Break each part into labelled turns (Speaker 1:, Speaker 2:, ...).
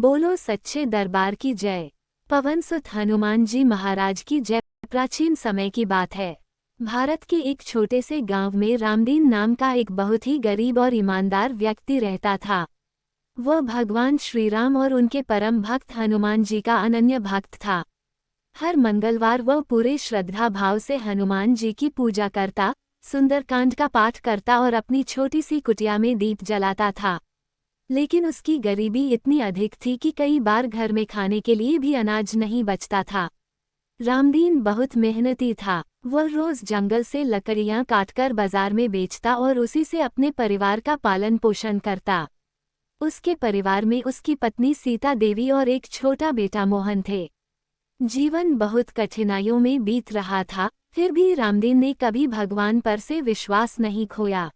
Speaker 1: बोलो सच्चे दरबार की जय। पवन सुत हनुमान जी महाराज की जय। प्राचीन समय की बात है। भारत के एक छोटे से गांव में रामदीन नाम का एक बहुत ही गरीब और ईमानदार व्यक्ति रहता था। वह भगवान श्रीराम और उनके परम भक्त हनुमान जी का अनन्य भक्त था। हर मंगलवार वह पूरे श्रद्धा भाव से हनुमान जी की पूजा करता, सुंदरकांड का पाठ करता और अपनी छोटी सी कुटिया में दीप जलाता था। लेकिन उसकी गरीबी इतनी अधिक थी कि कई बार घर में खाने के लिए भी अनाज नहीं बचता था। रामदीन बहुत मेहनती था। वह रोज जंगल से लकड़ियां काटकर बाजार में बेचता और उसी से अपने परिवार का पालन पोषण करता। उसके परिवार में उसकी पत्नी सीता देवी और एक छोटा बेटा मोहन थे। जीवन बहुत कठिनाइयों में बीत रहा था, फिर भी रामदीन ने कभी भगवान पर से विश्वास नहीं खोया।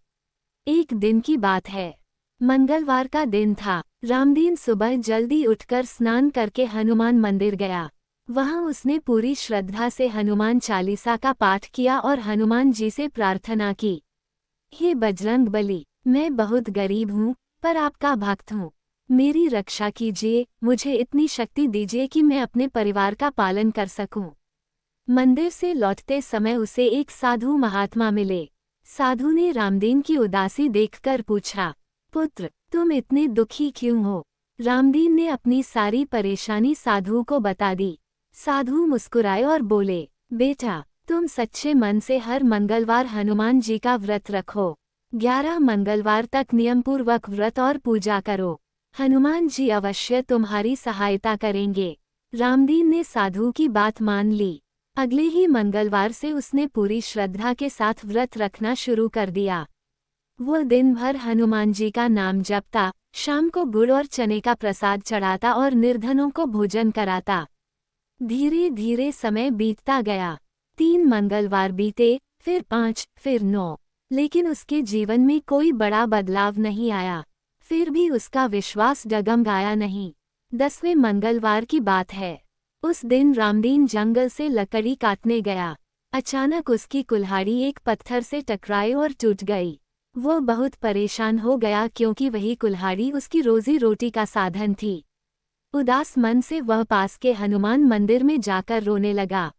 Speaker 1: एक दिन की बात है। मंगलवार का दिन था। रामदीन सुबह जल्दी उठकर स्नान करके हनुमान मंदिर गया। वहां उसने पूरी श्रद्धा से हनुमान चालीसा का पाठ किया और हनुमान जी से प्रार्थना की। हे बजरंग बली, मैं बहुत गरीब हूँ पर आपका भक्त हूँ। मेरी रक्षा कीजिए, मुझे इतनी शक्ति दीजिए कि मैं अपने परिवार का पालन कर सकूं। मंदिर से लौटते समय उसे एक साधु महात्मा मिले। साधु ने रामदीन की उदासी देखकर पूछा, पुत्र, तुम इतने दुखी क्यों हो? रामदीन ने अपनी सारी परेशानी साधु को बता दी। साधु मुस्कुराए और बोले, बेटा, तुम सच्चे मन से हर मंगलवार हनुमान जी का व्रत रखो। 11 मंगलवार तक नियमपूर्वक व्रत और पूजा करो। हनुमान जी अवश्य तुम्हारी सहायता करेंगे। रामदीन ने साधु की बात मान ली। अगले ही मंगलवार से उसने पूरी श्रद्धा के साथ व्रत रखना शुरू कर दिया। वो दिन भर हनुमान जी का नाम जपता, शाम को गुड़ और चने का प्रसाद चढ़ाता और निर्धनों को भोजन कराता। धीरे धीरे समय बीतता गया। 3 मंगलवार बीते, फिर 5, फिर 9, लेकिन उसके जीवन में कोई बड़ा बदलाव नहीं आया। फिर भी उसका विश्वास डगमगाया नहीं। 10वें मंगलवार की बात है। उस दिन रामदीन जंगल से लकड़ी काटने गया। अचानक उसकी कुल्हाड़ी एक पत्थर से टकराई और टूट गई। वो बहुत परेशान हो गया क्योंकि वही कुल्हाड़ी उसकी रोजी रोटी का साधन थी। उदास मन से वह पास के हनुमान मंदिर में जाकर रोने लगा।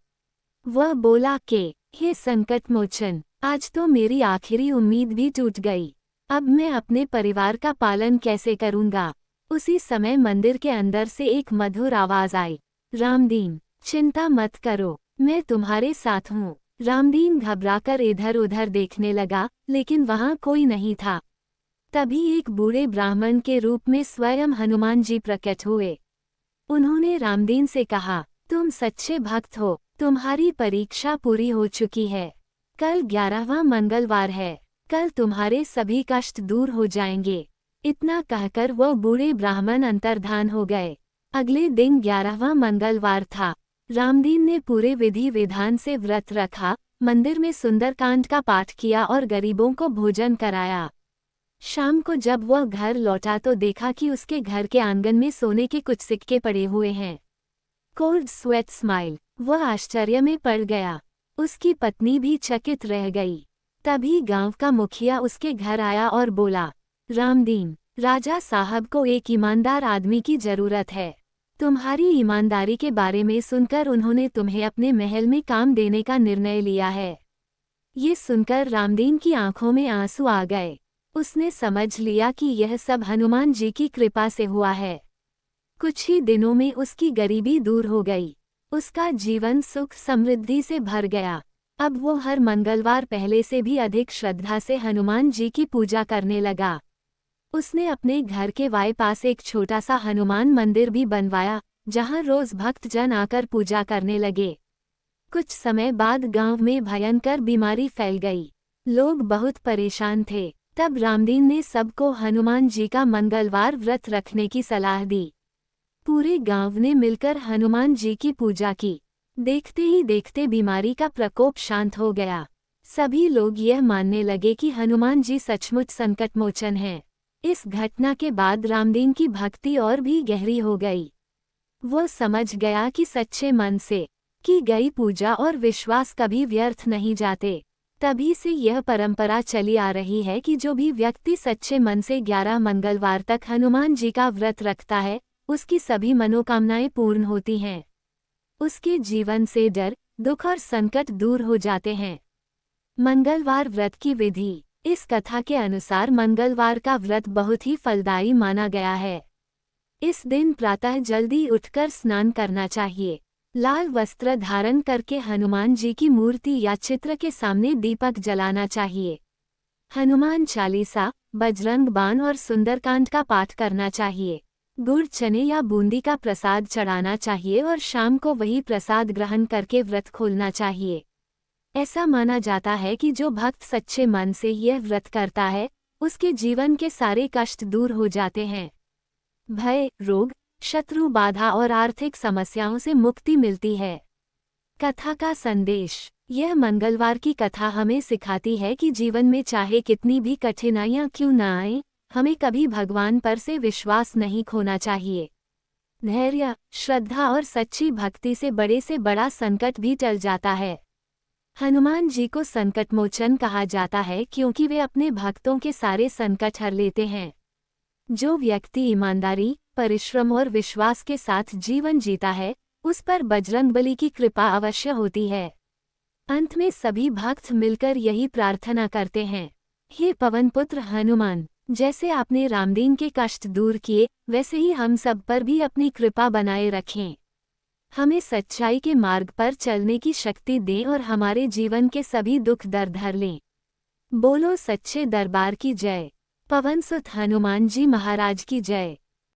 Speaker 1: वह बोला कि हे संकट मोचन, आज तो मेरी आखिरी उम्मीद भी टूट गई। अब मैं अपने परिवार का पालन कैसे करूंगा? उसी समय मंदिर के अंदर से एक मधुर आवाज आई, रामदीन, चिंता मत करो, मैं तुम्हारे साथ हूँ। रामदीन घबराकर इधर उधर देखने लगा, लेकिन वहां कोई नहीं था। तभी एक बूढ़े ब्राह्मण के रूप में स्वयं हनुमान जी प्रकट हुए। उन्होंने रामदीन से कहा, तुम सच्चे भक्त हो, तुम्हारी परीक्षा पूरी हो चुकी है। कल 11वां मंगलवार है। कल तुम्हारे सभी कष्ट दूर हो जाएंगे। इतना कहकर वह बूढ़े ब्राह्मण अंतर्धान हो गए। अगले दिन 11वां मंगलवार था। रामदीन ने पूरे विधि विधान से व्रत रखा, मंदिर में सुंदरकांड का पाठ किया और गरीबों को भोजन कराया। शाम को जब वह घर लौटा तो देखा कि उसके घर के आंगन में सोने के कुछ सिक्के पड़े हुए हैं। कोल्ड स्वेट स्माइल, वह आश्चर्य में पड़ गया। उसकी पत्नी भी चकित रह गई। तभी गांव का मुखिया उसके घर आया और बोला, रामदीन, राजा साहब को एक ईमानदार आदमी की जरूरत है। तुम्हारी ईमानदारी के बारे में सुनकर उन्होंने तुम्हें अपने महल में काम देने का निर्णय लिया है। ये सुनकर रामदीन की आंखों में आंसू आ गए। उसने समझ लिया कि यह सब हनुमान जी की कृपा से हुआ है। कुछ ही दिनों में उसकी गरीबी दूर हो गई। उसका जीवन सुख समृद्धि से भर गया। अब वो हर मंगलवार पहले से भी अधिक श्रद्धा से हनुमान जी की पूजा करने लगा। उसने अपने घर के पास एक छोटा सा हनुमान मंदिर भी बनवाया, जहां रोज भक्तजन आकर पूजा करने लगे। कुछ समय बाद गांव में भयंकर बीमारी फैल गई। लोग बहुत परेशान थे। तब रामदीन ने सबको हनुमान जी का मंगलवार व्रत रखने की सलाह दी। पूरे गांव ने मिलकर हनुमान जी की पूजा की। देखते ही देखते बीमारी का प्रकोप शांत हो गया। सभी लोग यह मानने लगे कि हनुमान जी सचमुच संकटमोचन हैं। इस घटना के बाद रामदीन की भक्ति और भी गहरी हो गई। वो समझ गया कि सच्चे मन से की गई पूजा और विश्वास कभी व्यर्थ नहीं जाते। तभी से यह परंपरा चली आ रही है कि जो भी व्यक्ति सच्चे मन से 11 मंगलवार तक हनुमान जी का व्रत रखता है, उसकी सभी मनोकामनाएं पूर्ण होती हैं। उसके जीवन से डर, दुख और संकट दूर हो जाते हैं। मंगलवार व्रत की विधि। इस कथा के अनुसार मंगलवार का व्रत बहुत ही फलदायी माना गया है। इस दिन प्रातः जल्दी उठकर स्नान करना चाहिए। लाल वस्त्र धारण करके हनुमान जी की मूर्ति या चित्र के सामने दीपक जलाना चाहिए। हनुमान चालीसा, बजरंग बाण और सुंदरकांड का पाठ करना चाहिए। गुड़, चने या बूंदी का प्रसाद चढ़ाना चाहिए और शाम को वही प्रसाद ग्रहण करके व्रत खोलना चाहिए। ऐसा माना जाता है कि जो भक्त सच्चे मन से यह व्रत करता है, उसके जीवन के सारे कष्ट दूर हो जाते हैं। भय, रोग, शत्रु बाधा और आर्थिक समस्याओं से मुक्ति मिलती है। कथा का संदेश। यह मंगलवार की कथा हमें सिखाती है कि जीवन में चाहे कितनी भी कठिनाइयां क्यों न आएं, हमें कभी भगवान पर से विश्वास नहीं खोना चाहिए। धैर्य, श्रद्धा और सच्ची भक्ति से बड़ा संकट भी टल जाता है। हनुमान जी को संकटमोचन कहा जाता है क्योंकि वे अपने भक्तों के सारे संकट हर लेते हैं। जो व्यक्ति ईमानदारी, परिश्रम और विश्वास के साथ जीवन जीता है, उस पर बजरंगबली की कृपा अवश्य होती है। अंत में सभी भक्त मिलकर यही प्रार्थना करते हैं, हे पवनपुत्र हनुमान, जैसे आपने रामदीन के कष्ट दूर किए, वैसे ही हम सब पर भी अपनी कृपा बनाए रखें। हमें सच्चाई के मार्ग पर चलने की शक्ति दें और हमारे जीवन के सभी दुख दर्द हर लें। बोलो सच्चे दरबार की जय। पवन सुत हनुमान जी महाराज की जय।